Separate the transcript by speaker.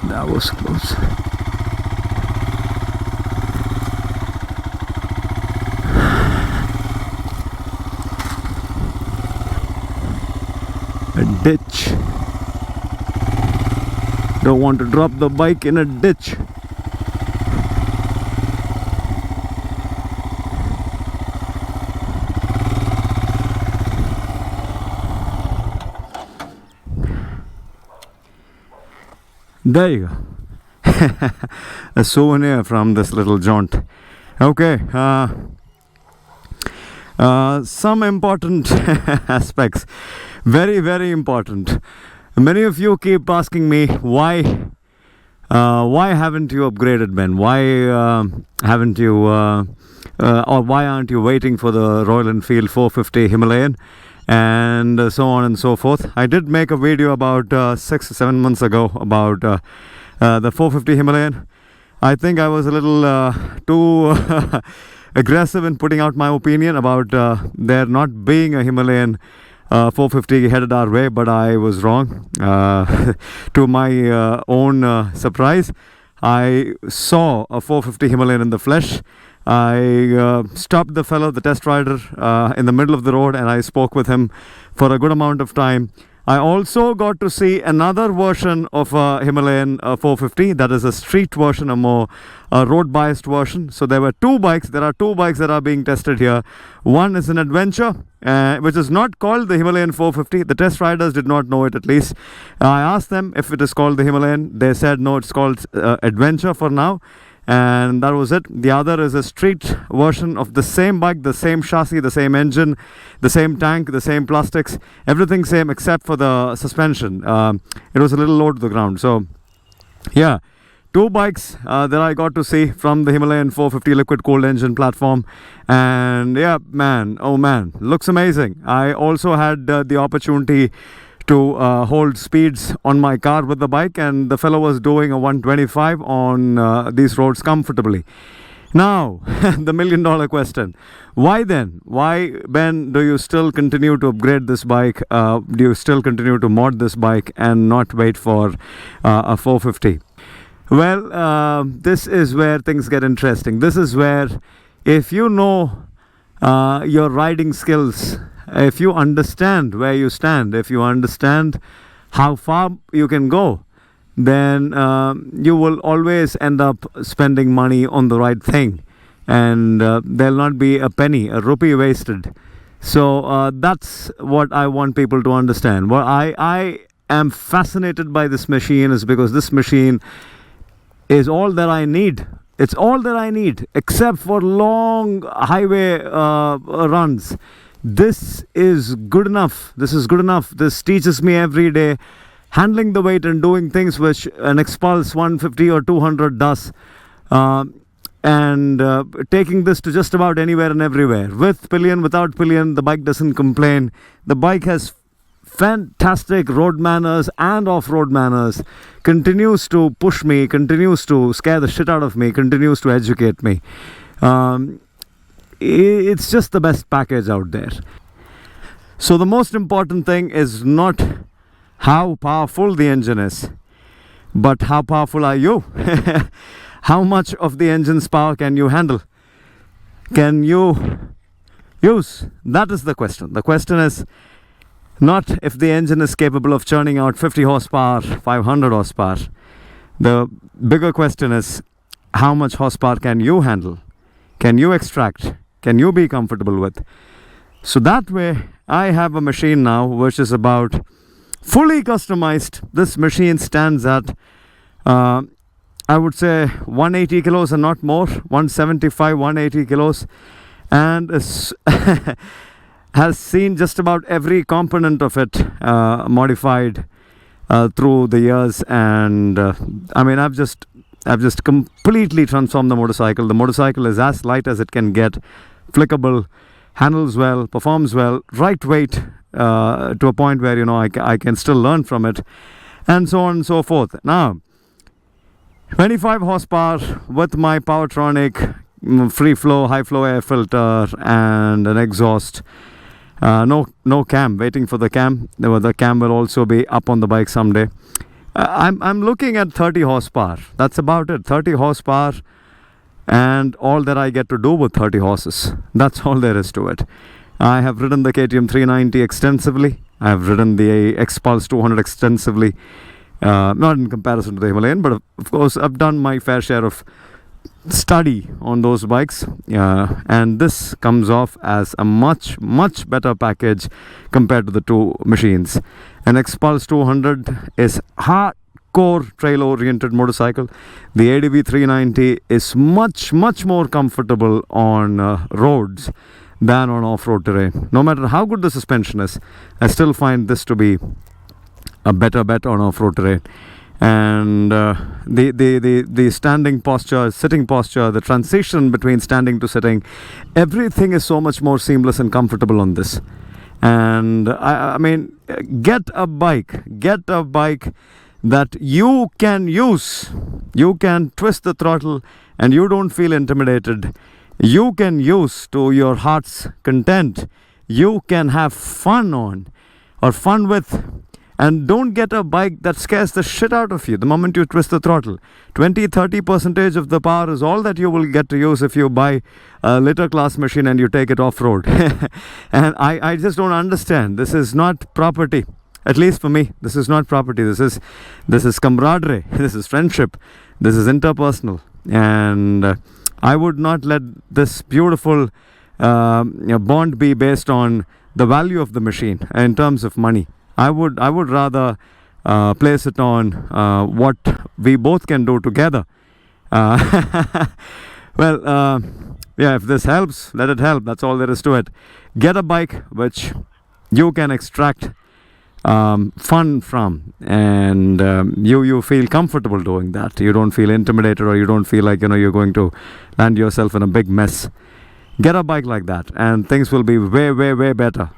Speaker 1: That was close. A ditch. Don't want to drop the bike in a ditch. There you go. A souvenir from this little jaunt. Okay. Some important aspects. Very, very important. Many of you keep asking me why haven't you upgraded, Ben? Why haven't you or why aren't you waiting for the Royal Enfield 450 Himalayan and so on and so forth? I did make a video about 6 or 7 months ago about the 450 Himalayan. I think I was a little too aggressive in putting out my opinion about there not being a Himalayan 450 headed our way, but I was wrong. To my own surprise, I saw a 450 Himalayan in the flesh. I stopped the fellow, the test rider, in the middle of the road, and I spoke with him for a good amount of time. I also got to see another version of a Himalayan 450, that is a street version, a more road-biased version. So there were two bikes. There are two bikes that are being tested here. One is an adventure, which is not called the Himalayan 450. The test riders did not know it, at least. I asked them if it is called the Himalayan. They said no, it's called adventure for now. And that was it. The other is a street version of the same bike, the same chassis, the same engine, the same tank, the same plastics, everything same except for the suspension. It was a little low to the ground. So yeah, two bikes that I got to see from the Himalayan 450 liquid cooled engine platform. And yeah, man, oh man, looks amazing. I also had the opportunity to hold speeds on my car with the bike, and the fellow was doing a 125 on these roads comfortably. Now, the $1 million question. Why then? Why, Ben, do you still continue to upgrade this bike? Do you still continue to mod this bike and not wait for a 450? Well, this is where things get interesting. This is where, if you know your riding skills, if you understand where you stand, if you understand how far you can go, then you will always end up spending money on the right thing, and there'll not be a penny, a rupee wasted. So that's what I want people to understand. What I am fascinated by this machine is because this machine is all that I need. It's all that I need, except for long highway runs. This is good enough. This is good enough. This teaches me every day handling the weight and doing things which an Expulse 150 or 200 does, and taking this to just about anywhere and everywhere. With pillion, without pillion, the bike doesn't complain. The bike has fantastic road manners and off-road manners, continues to push me, continues to scare the shit out of me, continues to educate me. It's just the best package out there. So the most important thing is not how powerful the engine is, but how powerful are you? How much of the engine's power can you handle? Can you use? That is the question. The question is not if the engine is capable of churning out 50 horsepower, 500 horsepower. The bigger question is how much horsepower can you handle? Can you extract? Can you be comfortable with? So that way, I have a machine now which is about fully customized. This machine stands at, I would say, 180 kilos and not more, 175, 180 kilos, and is has seen just about every component of it modified through the years. And I mean, I've just completely transformed the motorcycle. The motorcycle is as light as it can get, flickable, handles well, performs well, right weight to a point where, you know, I can still learn from it, and so on and so forth. Now, 25 horsepower with my Powertronic free flow, high flow air filter and an exhaust. No cam, waiting for the cam. The cam will also be up on the bike someday. I'm looking at 30 horsepower. That's about it. 30 horsepower, and all that I get to do with 30 horses. That's all there is to it. I have ridden the KTM 390 extensively. I have ridden the X-Pulse 200 extensively. Not in comparison to the Himalayan, but of course I've done my fair share of study on those bikes, and this comes off as a much better package compared to the two machines. An X-Pulse 200 is hardcore trail oriented motorcycle. The ADV 390 is much more comfortable on roads than on off-road terrain. No matter how good the suspension is, I still find this to be a better bet on off-road terrain. And the standing posture, sitting posture, the transition between standing to sitting, everything is so much more seamless and comfortable on this. And I mean, get a bike that you can use. You can twist the throttle and you don't feel intimidated. You can use to your heart's content. You can have fun on or fun with. And don't get a bike that scares the shit out of you the moment you twist the throttle. 20-30% of the power is all that you will get to use if you buy a litter class machine and you take it off-road. And I just don't understand. This is not property. At least for me, this is not property. This is camaraderie. This is friendship. This is interpersonal. And I would not let this beautiful bond be based on the value of the machine in terms of money. I would rather place it on what we both can do together. Well, yeah, if this helps, let it help. That's all there is to it. Get a bike which you can extract fun from, and you feel comfortable doing that. You don't feel intimidated, or you don't feel like you're going to land yourself in a big mess. Get a bike like that, and things will be way better.